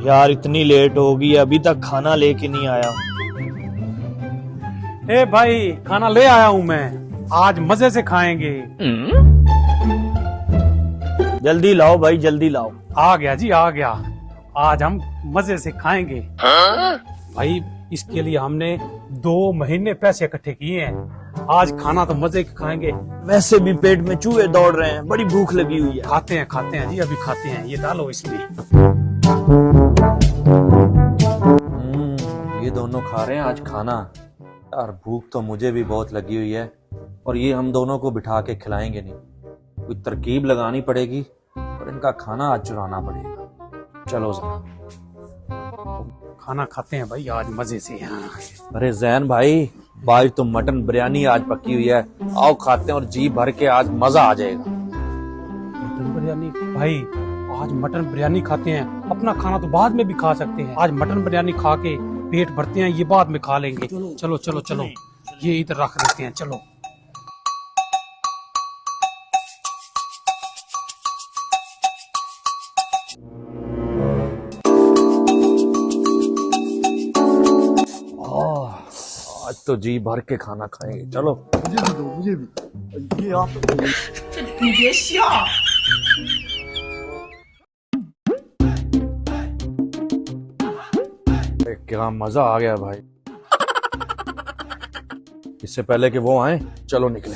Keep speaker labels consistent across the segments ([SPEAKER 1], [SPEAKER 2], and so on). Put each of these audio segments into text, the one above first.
[SPEAKER 1] यार इतनी लेट होगी, अभी तक खाना लेके नहीं आया।
[SPEAKER 2] ए भाई, खाना ले आया हूँ मैं, आज मजे से खाएंगे।
[SPEAKER 1] जल्दी लाओ भाई, जल्दी लाओ।
[SPEAKER 2] आ गया जी, आ गया। आज हम मजे से खाएंगे। भाई इसके लिए हमने 2 महीने पैसे इकट्ठे किए हैं। आज खाना तो मजे के खाएंगे।
[SPEAKER 1] वैसे भी पेट में चूहे दौड़ रहे हैं, बड़ी भूख लगी हुई है।
[SPEAKER 2] खाते हैं जी, अभी खाते हैं। ये डालो इसमें।
[SPEAKER 3] ये दोनों खा रहे हैं आज खाना। यार भूख तो मुझे भी बहुत लगी हुई है, और ये हम दोनों को बिठा के खिलाएंगे नहीं। कोई तरकीब लगानी पड़ेगी और इनका खाना आज चुराना पड़ेगा। चलो जरा
[SPEAKER 2] खाना खाते हैं भाई आज मजे से। हाँ।
[SPEAKER 3] अरे जैन भाई, आज तो मटन बिरयानी आज पकी हुई है, आओ खाते हैं और जी भर के आज मजा आ जाएगा।
[SPEAKER 2] मटन बिरयानी भाई, आज मटन बिरयानी खाते हैं। अपना खाना तो बाद में भी खा सकते हैं। आज मटन बिरयानी खा के पेट भरते हैं, ये बाद में खा लेंगे। चलो चलो चलो, ये इधर रख देते हैं। चलो
[SPEAKER 3] आज तो जी भर के खाना खाएंगे। चलो
[SPEAKER 1] मुझे भी ये आप
[SPEAKER 3] क्या मजा आ गया भाई। इससे पहले कि वो आए, चलो निकले।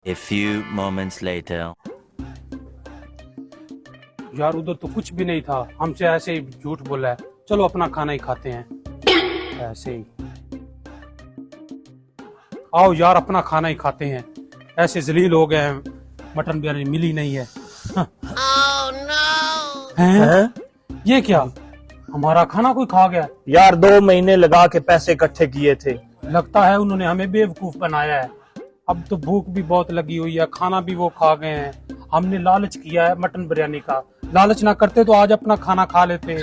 [SPEAKER 4] A few moments later.
[SPEAKER 2] यार, उधर तो कुछ भी नहीं था, हमसे ऐसे ही झूठ बोला है। चलो अपना खाना ही खाते हैं ऐसे ही। आओ यार, अपना खाना ही खाते हैं। ऐसे जलील हो गए हैं, मटन बिरयानी मिली नहीं है। हैं? ये क्या, हमारा खाना कोई खा गया?
[SPEAKER 1] यार 2 महीने लगा के पैसे इकट्ठे किए थे।
[SPEAKER 2] लगता है उन्होंने हमें बेवकूफ बनाया है। अब तो भूख भी बहुत लगी हुई है, खाना भी वो खा गए हैं। हमने लालच किया है मटन बिरयानी का। लालच ना करते तो आज अपना खाना खा लेते।